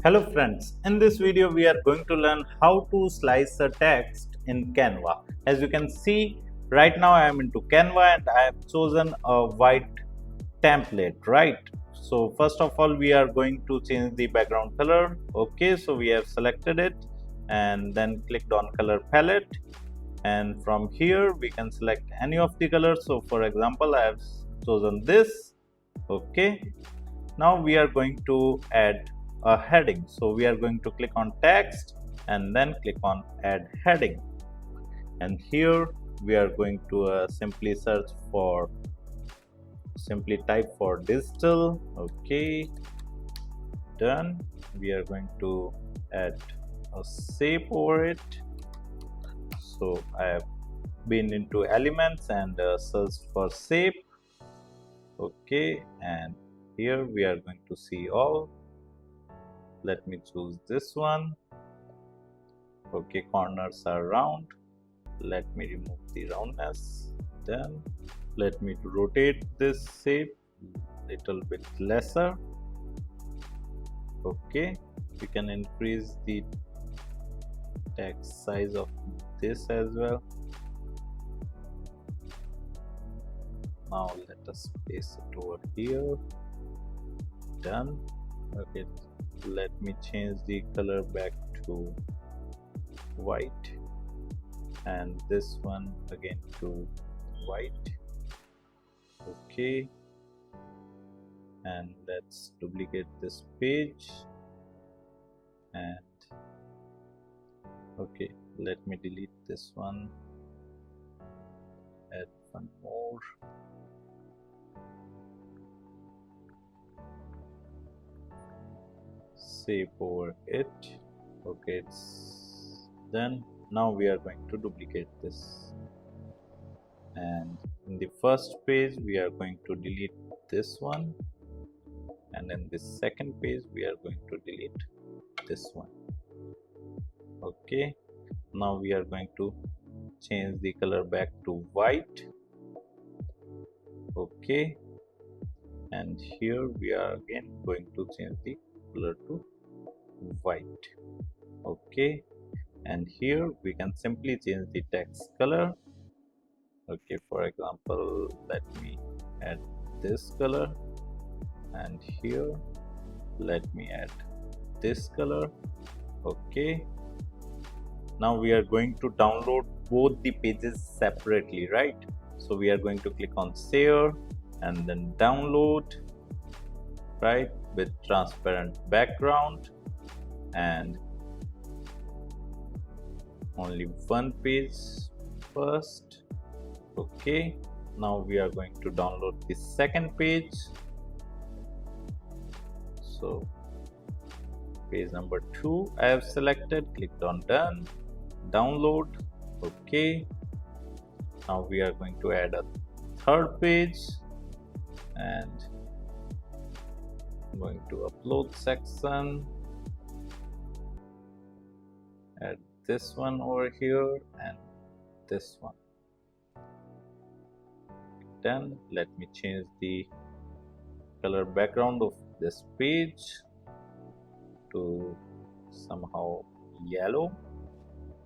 Hello friends, in this video we are going to learn how to slice a text in Canva. As you can see, right now I am into Canva and I have chosen a white template, right? So first of all we are going to change the background color. Okay, so we have selected it and then clicked on color palette, and from here we can select any of the colors. So for example I have chosen this. Okay, now we are going to add a heading. So we are going to click on text and then click on add heading, and here we are going to simply type for digital. Okay, done. We are going to add a shape over it. So I have been into elements and searched for shape. Okay, and here we are going to see all. Let me choose this one. Okay, corners are round. Let me remove the roundness. Then let me rotate this shape little bit lesser. Okay, we can increase the text size of this as well. Now let us paste it over here. Done. Okay, let me change the color back to white and this one again to white. Okay, and let's duplicate this page, and okay, let me delete this one, add one more. Save over it. Okay, it's done. Now we are going to duplicate this, and in the first page we are going to delete this one, and in the second page we are going to delete this one. Okay, now we are going to change the color back to white. Okay, and here we are again going to change the color to white. Okay, and here we can simply change the text color. Okay, for example, let me add this color, and here let me add this color. Okay, now we are going to download both the pages separately, right? So we are going to click on share and then download, right, with transparent background, and only one page first. Okay, now we are going to download the second page. So page number 2 I have selected, clicked on done, download. Okay, now we are going to add a third page, and I'm going to upload section, add this one over here and this one. Then let me change the color background of this page to somehow yellow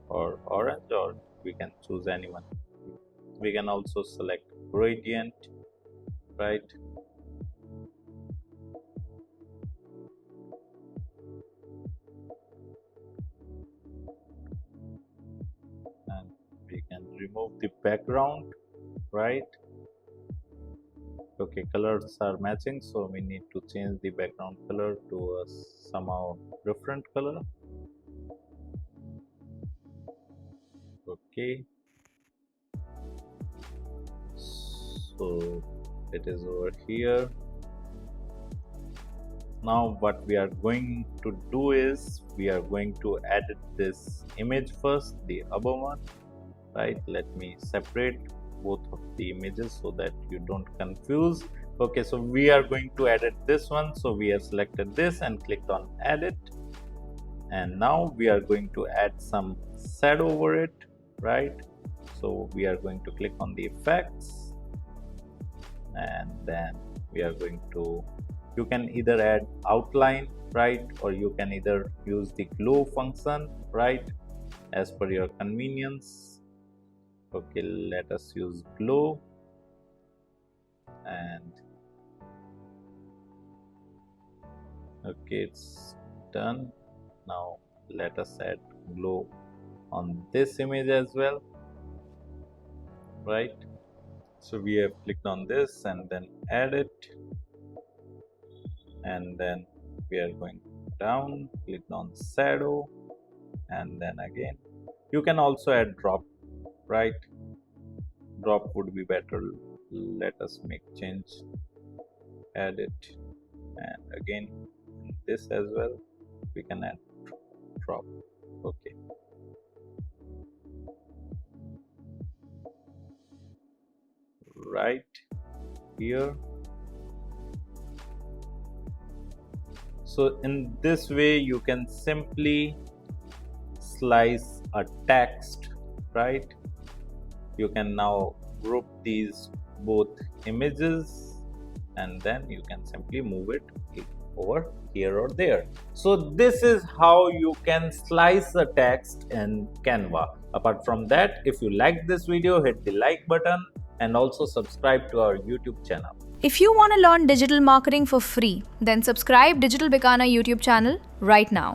or orange, or we can choose anyone. We can also select gradient, right? And we can remove the background, right? Okay, colors are matching, so we need to change the background color to a somehow different color. Okay, so it is over here. Now what we are going to do is we are going to edit this image first, the above one, right? Let me separate both of the images so that you don't confuse. Okay, so we are going to edit this one, so we have selected this and clicked on edit, and now we are going to add some shadow over it, right? So we are going to click on the effects, and then we are going to, you can either add outline right? Or you can either use the glow function, right, as per your convenience. Okay, let us use glow, and okay, it's done. Now let us add glow on this image as well, right? So we have clicked on this and then add it, and then we are going down, click on shadow, and then again you can also add drop, right? Drop would be better. Let us make change, add it, and again this as well we can add drop. Okay, right here. So in this way you can simply slice a text, right? You can now group these both images, and then you can simply move it over here or there. So this is how you can slice the text in Canva. Apart from that, if you like this video, hit the like button and also subscribe to our YouTube channel. If you want to learn digital marketing for free, then subscribe Digital Bikana YouTube channel right now.